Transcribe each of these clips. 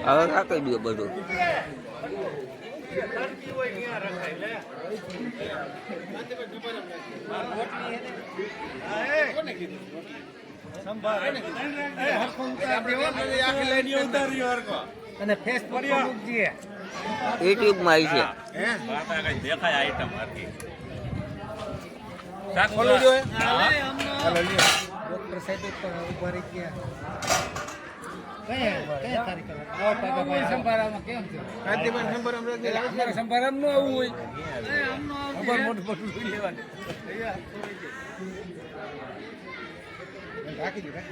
હવે કાંઈ દો બધું અને ફેસબુક યુટ્યુબ માં આવી છે દેખાય આઈટમ હતી ડોક્ટર સાહેબ પણ ઉભા રહી ગયા. કયા તારીખ સંભારામાં કેમ છે? અમારે સંભારામ નું આવવું હોય મોટું મોટું લેવાનું રાખી દીધા.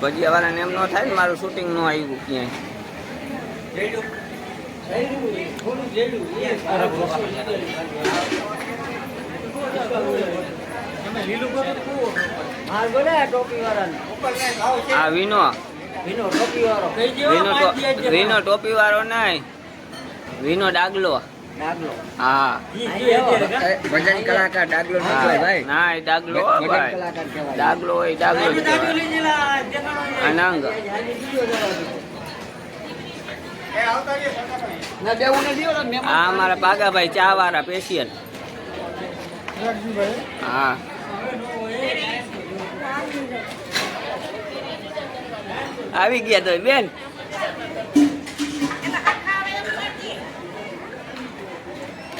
ભજીયા વાળાને એમ ન થાય ને મારું શૂટિંગ ન આવ્યું ક્યાંય. આ વિનો ટોપી વાળો નહીં, વિનો ડાગલો. હા ભજન કલાકાર ડાગલો ભાઈ. ના એ ડાગલો ભાઈ, ડાગલો હોય ડાગલો અનંગ. હા અમારા બાગાભાઈ ચા વાળા પેશિયન. હા આવી ગયા તો બેન.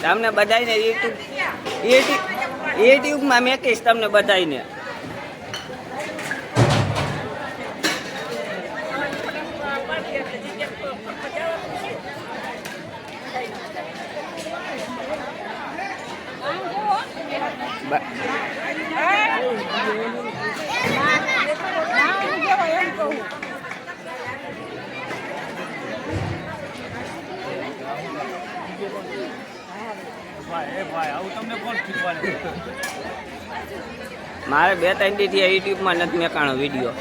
તમને બધાને યુટ્યુબમાં મેકીશ તમને બધાને. મારે 2-3 દીથી યુટ્યુબમાં નથી મેકાણો વિડીયો.